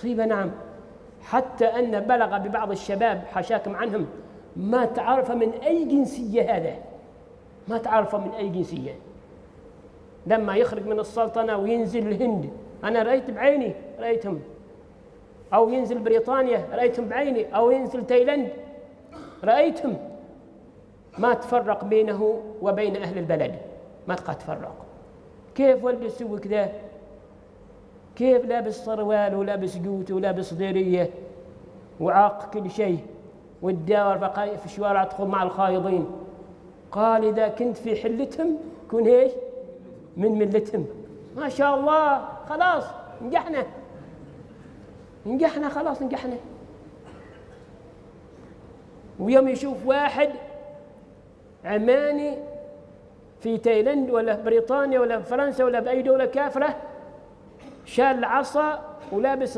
مصيبة نعم. حتى أن بلغ ببعض الشباب حاشاكم عنهم ما تعرف من أي جنسية هذا، ما تعرف من أي جنسية. لما يخرج من السلطنة وينزل الهند، أنا رأيت بعيني، رأيتهم، أو ينزل بريطانيا رأيتهم بعيني، أو ينزل تايلاند رأيتهم، ما تفرق بينه وبين أهل البلد، ما تقى تفرق. كيف ولد يسوي كذا؟ كيف لابس صروال ولابس جوت ولابس ضيرية وعاق كل شيء والدار في الشوارع تدخل مع الخايضين؟ قال إذا كنت في حلتهم كن إيش؟ من ملتهم. ما شاء الله، خلاص نجحنا، نجحنا خلاص نجحنا. ويوم يشوف واحد عماني في تايلاند ولا في بريطانيا ولا في فرنسا ولا بأي دولة كافرة شال عصا ولابس